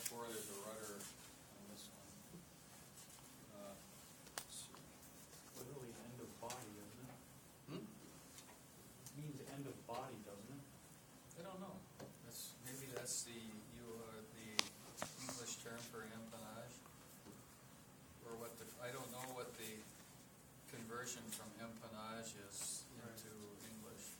before there's a rudder on this one. Let's see. Literally end of body, doesn't it? Hmm? It means end of body, doesn't it? I don't know. Maybe that's the English term for empennage, or I don't know what the conversion from empennage is into English.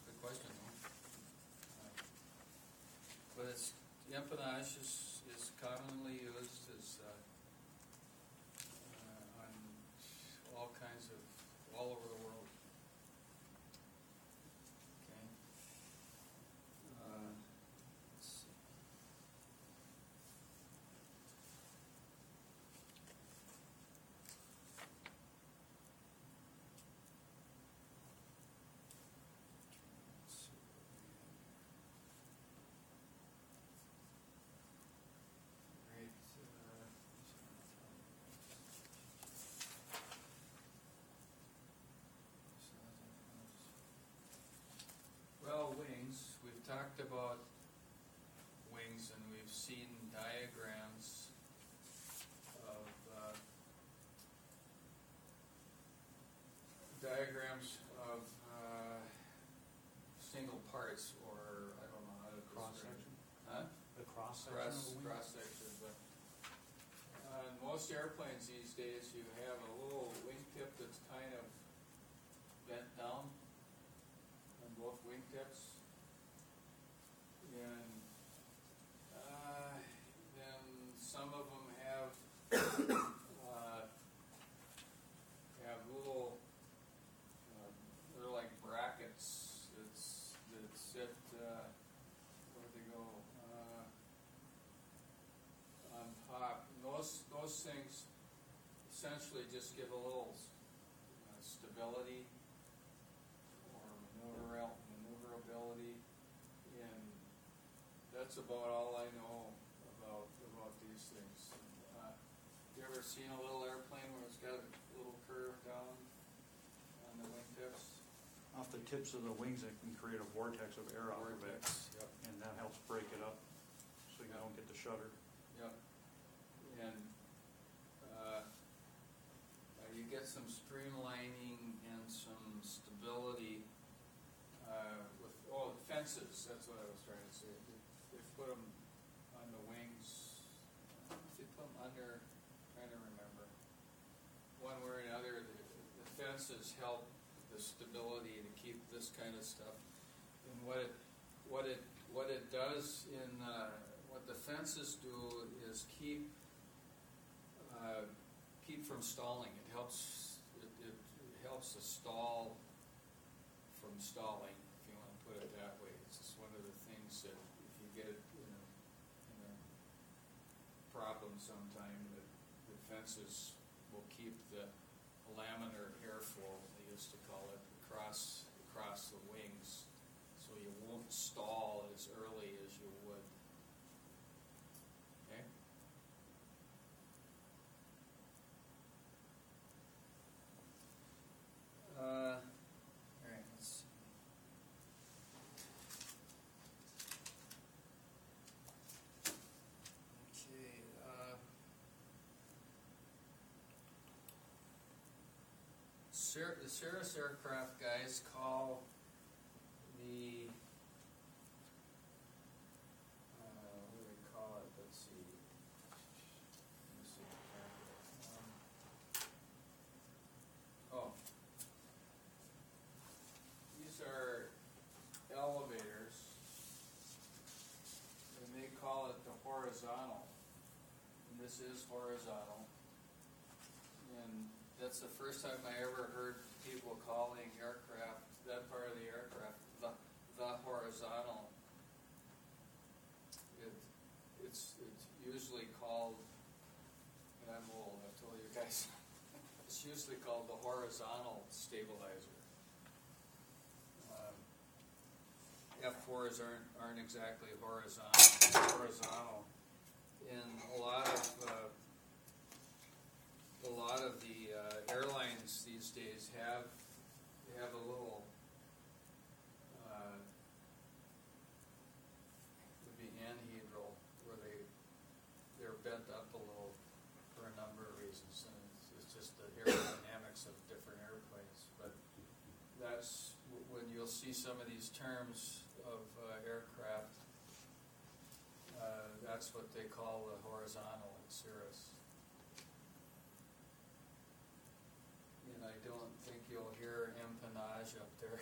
Good question, though. But the empennage is commonly used as on all over the world. Okay. Let's see. Well, wings, we've talked about wings and we've seen diagrams of single parts, or I don't know how to Cross describe it. section? Huh? The cross section of the wing? Cross section, but on most airplanes these days you have a little wingtip that's kind of bent down on both wingtips, and then some of them have little they're like brackets that sit where they go on top. And those things essentially just give a little stability or maneuverability, and that's about all I know about these things. You ever seen a little airplane where it's got a little curve down on the wingtips? Off the tips of the wings, it can create a vortex of air off of it, Yep. and that helps break it up so you don't get the shudder. Yep. And you get some streamlining and some stability with fences. That's what I was trying to say. They put them on the wings. They put them under. Trying to remember. One way or another, the fences help the stability to keep this kind of stuff. And what it does what the fences do is keep from stalling. It helps the stall from stalling, if you want to put it that way. It's just one of the things that if you get it in a problem sometime, the fences will keep the laminar airflow, they used to call it, across the wings, so you won't stall as early as you would. Okay? All right, let's see. Okay. The Cirrus aircraft guys call the what do they call it? Let's see. Let me see. These are elevators, and they call it the horizontal. And this is horizontal. And that's the first time I ever heard people calling that part of the aircraft, the horizontal. It's usually called, and I'm old, I've told you guys, it's usually called the horizontal stabilizer. F4s aren't exactly horizontal. And a lot of the airlines these days have a little would be anhedral that's when you'll see some of these terms of aircraft, that's what they call the horizontal in cirrus. And I don't think you'll hear empennage up there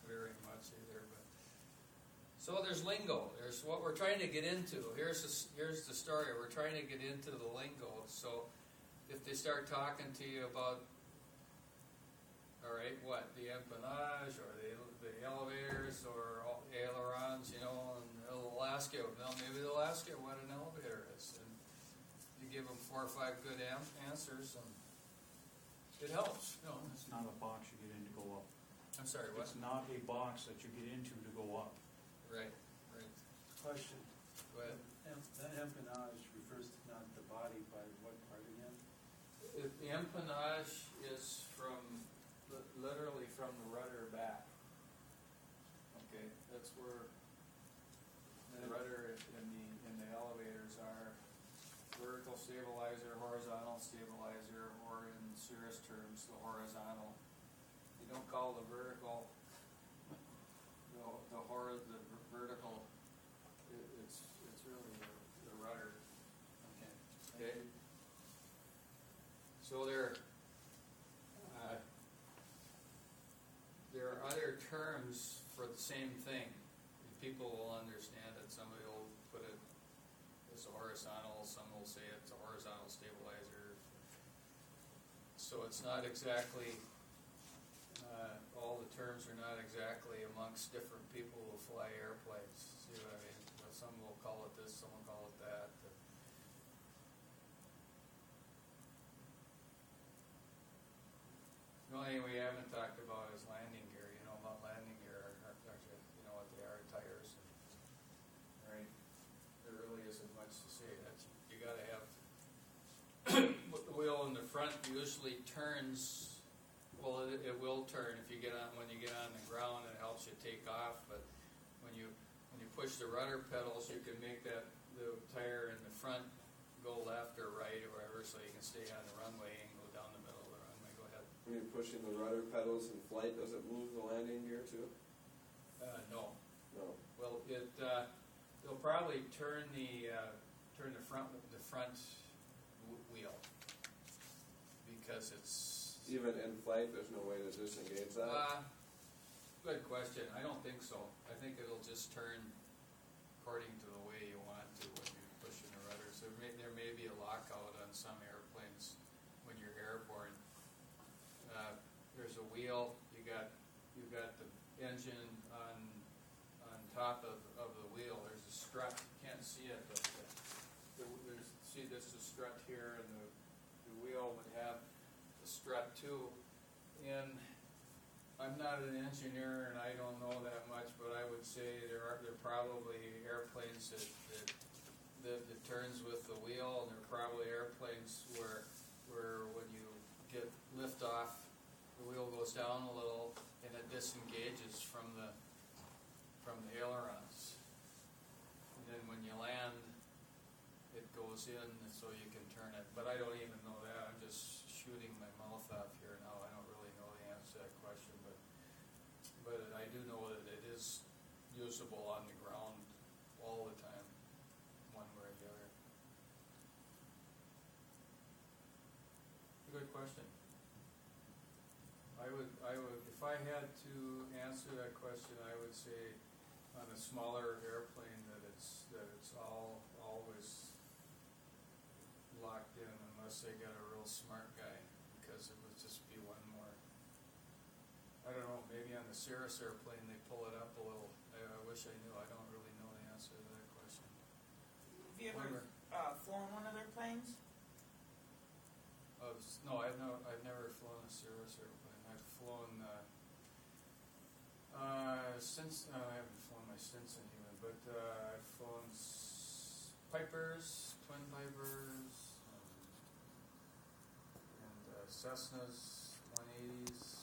very much either. But so there's lingo. There's what we're trying to get into. Here's the story. We're trying to get into the lingo. So if they start talking to you about, all right, what, the empennage or the elevators or ailerons, you know, and they'll ask you, well, maybe they'll ask you what an elevator is, and you give them 4 or 5 good answers, and it helps, you know. It's not a box you get in to go up. I'm sorry, what? It's not a box that you get into to go up. Right. Question. Go ahead. That empennage refers to not the body, but what part again? The empennage is literally from the rudder back. Okay, that's where the rudder in the elevators are. Vertical stabilizer, horizontal stabilizer, or in cirrus terms, the horizontal. You don't call the vertical the vertical. It's really the rudder. Okay. So there are other terms for the same thing. People will understand it. Somebody will put it as a horizontal. Some will say it's a horizontal stabilizer. So it's not exactly, all the terms are not exactly amongst different people who fly airplanes. See what I mean? Some will call it this, some will call it that. The only thing we haven't talked about is landing gear. You know about landing gear, actually, you know what they are, tires. Right? There really isn't much to say. You got to have the wheel in the front usually turns. Well, it will turn if you get on when you get on the ground. It helps you take off. But when you push the rudder pedals, you can make the tire in the front go left or right or whatever, so you can stay on the runway and go down the middle of the runway. Go ahead. When you're pushing the rudder pedals in flight, does it move the landing gear too? No. No. Well, they'll probably turn the front wheel because it's Even in flight, there's no way to disengage that? Good question. I don't think so. I think it'll just turn according to the way you want to when you're pushing the rudders. There may be a lockout on some airplanes when you're airborne. There's a wheel. You got the engine on top of the wheel. There's a strut. You can't see it, but see this is strut here, and the wheel would have the strut too. And I'm not an engineer and I don't know that much, but I would say there are probably airplanes that turns with the wheel, and there are probably airplanes where when you get lift off, the wheel goes down a little and it disengages from the ailerons. And then when you land, it goes in so you can turn it. But I don't even know that. I'm just shooting my mouth off here now. I don't really know the answer to that question, but I do know that it is usable on the ground all the time, one way or the other. Good question. I would, if I had to answer that question, I would say on a smaller airplane that it's always locked in unless they got a real smart guy, because it would just be one more. I don't know, maybe on the Cirrus airplane they pull it up a little. I wish I knew. I don't really know the answer to that question. Have you ever flown one of their planes? No, I've never flown a Cirrus airplane. I've flown I haven't flown my Stinson even, but I've flown Pipers, twin Pipers, and Cessnas, 180s.